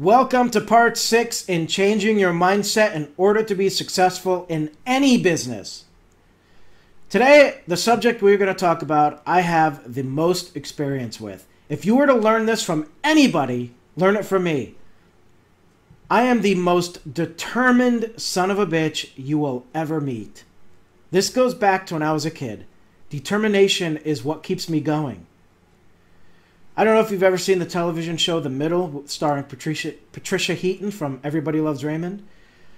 Welcome to part 6 in changing your mindset in order to be successful in any business. Today, the subject we're going to talk about, I have the most experience with. If you were to learn this from anybody, learn it from me. I am the most determined son of a bitch you will ever meet. This goes back to when I was a kid. Determination is what keeps me going. I don't know if you've ever seen the television show The Middle, starring Patricia Heaton from Everybody Loves Raymond.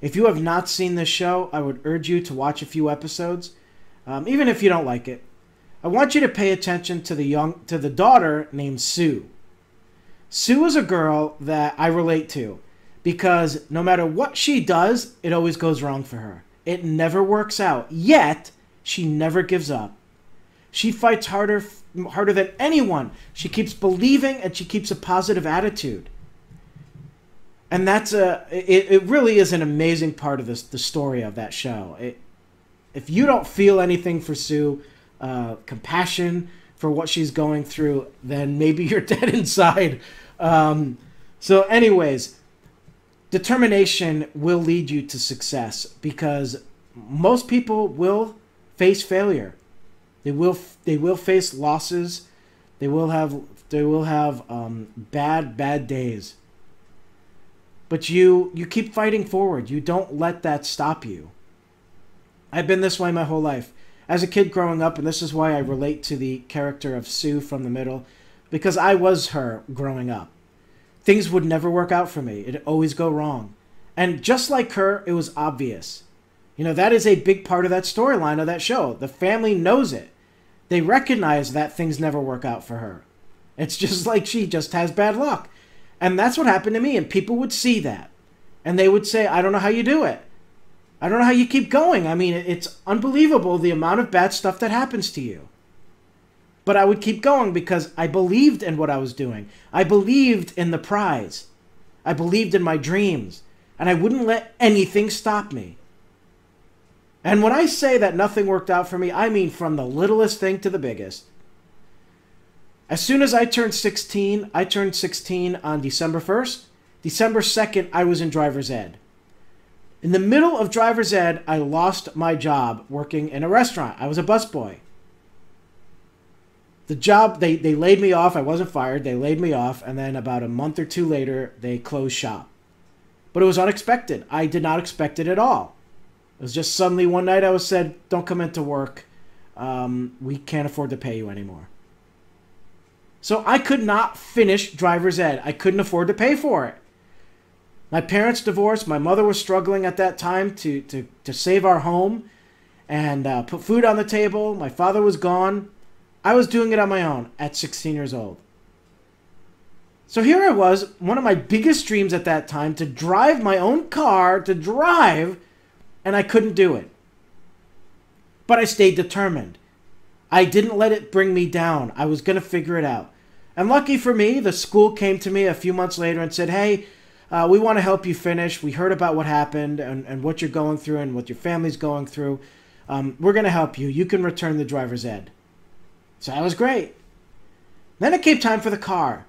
If you have not seen this show, I would urge you to watch a few episodes, even if you don't like it. I want you to pay attention to the daughter named Sue. Sue is a girl that I relate to because no matter what she does, it always goes wrong for her. It never works out, yet she never gives up. She fights harder than anyone. She keeps believing and she keeps a positive attitude. And it really is an amazing part of the story of that show. If you don't feel anything for Sue, compassion for what she's going through, then maybe you're dead inside. So anyways, determination will lead you to success because most people will face failure. They will face losses. They will have bad days. But you keep fighting forward. You don't let that stop you. I've been this way my whole life. As a kid growing up, and this is why I relate to the character of Sue from The Middle, because I was her growing up. Things would never work out for me. It'd always go wrong. And just like her, it was obvious. You know, that is a big part of that storyline of that show. The family knows it. They recognize that things never work out for her. It's just like she just has bad luck. And that's what happened to me. And people would see that. And they would say, I don't know how you do it. I don't know how you keep going. I mean, it's unbelievable the amount of bad stuff that happens to you. But I would keep going because I believed in what I was doing. I believed in the prize. I believed in my dreams. And I wouldn't let anything stop me. And when I say that nothing worked out for me, I mean from the littlest thing to the biggest. As soon as I turned 16 on December 1st. December 2nd, I was in driver's ed. In the middle of driver's ed, I lost my job working in a restaurant. I was a busboy. The job, they laid me off. I wasn't fired. They laid me off. And then about a month or two later, they closed shop. But it was unexpected. I did not expect it at all. It was just suddenly one night I was said, don't come into work. We can't afford to pay you anymore. So I could not finish driver's ed. I couldn't afford to pay for it. My parents divorced. My mother was struggling at that time to save our home and put food on the table. My father was gone. I was doing it on my own at 16 years old. So here I was, one of my biggest dreams at that time, to drive my own car, and I couldn't do it. But I stayed determined. I didn't let it bring me down. I was going to figure it out. And lucky for me, the school came to me a few months later and said, hey, we want to help you finish. We heard about what happened and what you're going through and what your family's going through. We're going to help you. You can return the driver's ed. So that was great. Then it came time for the car.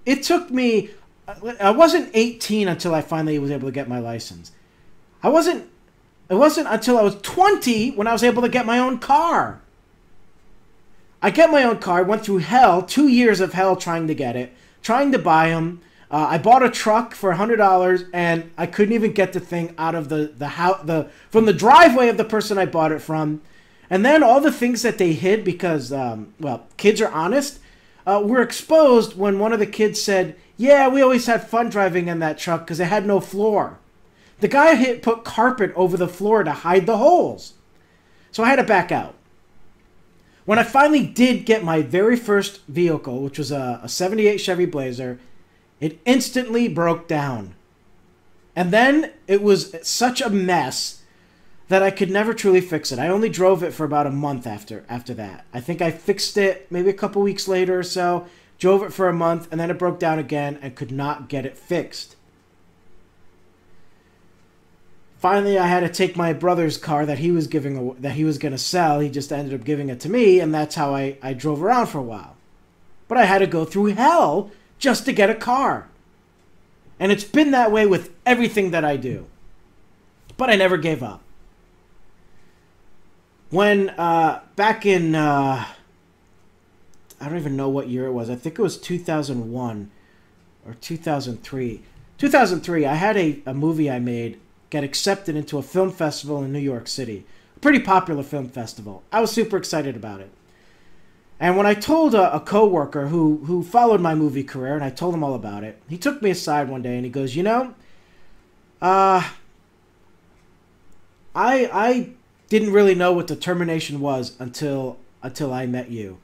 It took me, I wasn't 18 until I finally was able to get my license. It wasn't until I was 20 when I was able to get my own car. I get my own car, went through hell, 2 years of hell trying to get it, trying to buy them. I bought a truck for $100 and I couldn't even get the thing out of from the driveway of the person I bought it from. And then all the things that they hid because, kids are honest, were exposed when one of the kids said, yeah, we always had fun driving in that truck because it had no floor. The guy put carpet over the floor to hide the holes. So I had to back out. When I finally did get my very first vehicle, which was a 78 Chevy Blazer, it instantly broke down. And then it was such a mess that I could never truly fix it. I only drove it for about a month after that. I think I fixed it maybe a couple weeks later or so, drove it for a month, and then it broke down again and could not get it fixed. Finally, I had to take my brother's car that he was going to sell. He just ended up giving it to me, and that's how I drove around for a while. But I had to go through hell just to get a car. And it's been that way with everything that I do. But I never gave up. When, back in, I don't even know what year it was. I think it was 2001 or 2003. 2003, I had a movie I made get accepted into a film festival in New York City. A pretty popular film festival. I was super excited about it. And when I told a coworker who followed my movie career, and I told him all about it, he took me aside one day and he goes, you know, I didn't really know what determination was until I met you.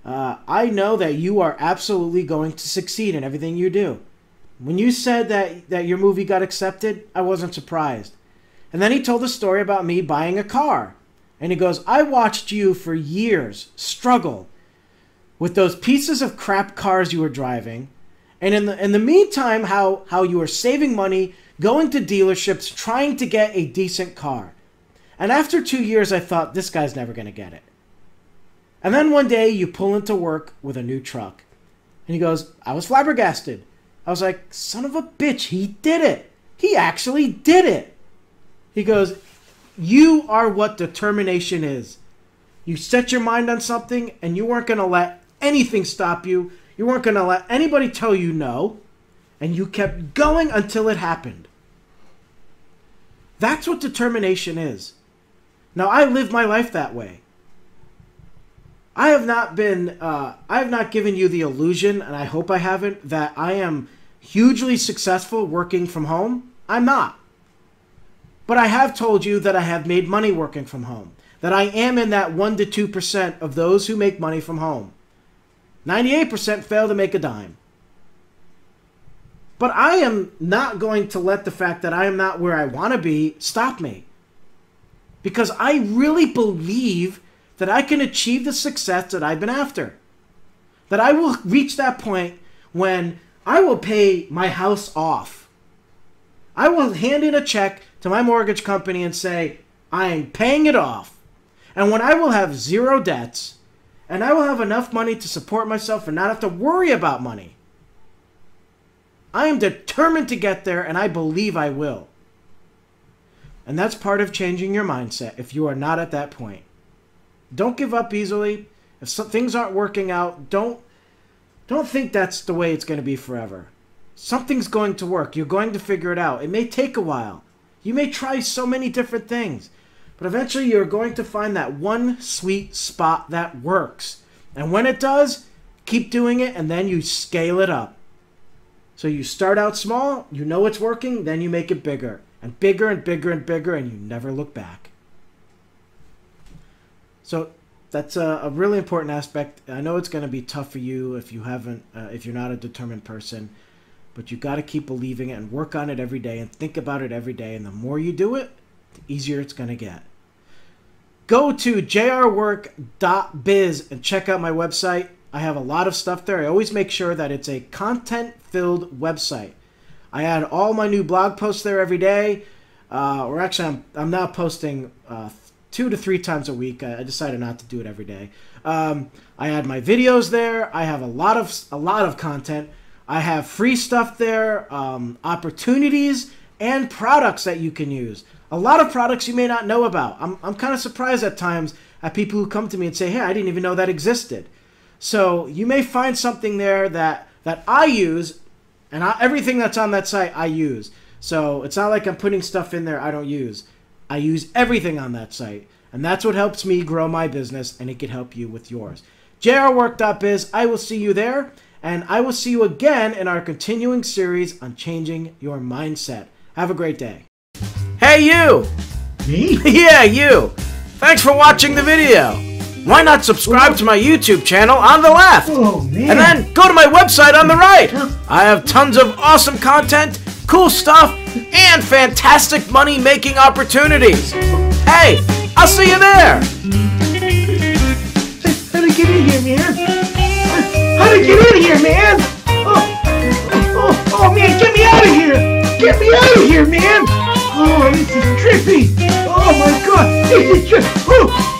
I know that you are absolutely going to succeed in everything you do. When you said that your movie got accepted, I wasn't surprised. And then he told a story about me buying a car. And he goes, I watched you for years struggle with those pieces of crap cars you were driving. And in the meantime, how you were saving money, going to dealerships, trying to get a decent car. And after 2 years, I thought, this guy's never going to get it. And then one day, you pull into work with a new truck. And he goes, I was flabbergasted. I was like, son of a bitch, he did it. He actually did it. He goes, you are what determination is. You set your mind on something, and you weren't going to let anything stop you. You weren't going to let anybody tell you no. And you kept going until it happened. That's what determination is. Now, I live my life that way. I have not given you the illusion, and I hope I haven't, that I am hugely successful working from home. I'm not. But I have told you that I have made money working from home. That I am in that 1 to 2% of those who make money from home. 98% fail to make a dime. But I am not going to let the fact that I am not where I want to be stop me. Because I really believe that I can achieve the success that I've been after. That I will reach that point when I will pay my house off. I will hand in a check to my mortgage company and say, I am paying it off. And when I will have zero debts, and I will have enough money to support myself and not have to worry about money. I am determined to get there, and I believe I will. And that's part of changing your mindset if you are not at that point. Don't give up easily. If things aren't working out, don't think that's the way it's going to be forever. Something's going to work. You're going to figure it out. It may take a while. You may try so many different things. But eventually you're going to find that one sweet spot that works. And when it does, keep doing it, and then you scale it up. So you start out small, you know it's working, then you make it bigger. And bigger and bigger and bigger, and you never look back. So that's a really important aspect. I know it's going to be tough for you if you're not a determined person. But you got to keep believing it and work on it every day and think about it every day. And the more you do it, the easier it's going to get. Go to jrwork.biz and check out my website. I have a lot of stuff there. I always make sure that it's a content-filled website. I add all my new blog posts there every day. Or actually, I'm now posting 2 to 3 times a week. I decided not to do it every day. I add my videos there. I have a lot of content. I have free stuff there, opportunities, and products that you can use. A lot of products you may not know about. I'm kind of surprised at times at people who come to me and say, hey, I didn't even know that existed. So you may find something there that I use, and everything that's on that site I use. So it's not like I'm putting stuff in there I don't use. I use everything on that site. And that's what helps me grow my business, and it can help you with yours. jrwork.biz, I will see you there. And I will see you again in our continuing series on changing your mindset. Have a great day. Hey, you! Me? Yeah, you! Thanks for watching the video. Why not subscribe to my YouTube channel on the left? Oh, man. And then go to my website on the right. I have tons of awesome content, cool stuff, and fantastic money-making opportunities. Hey, I'll see you there. How to get in here, man? How to get in here, man? Oh, man, get me out of here! Get me out of here, man! Oh, this is trippy! Oh, my God! This is just... Oh.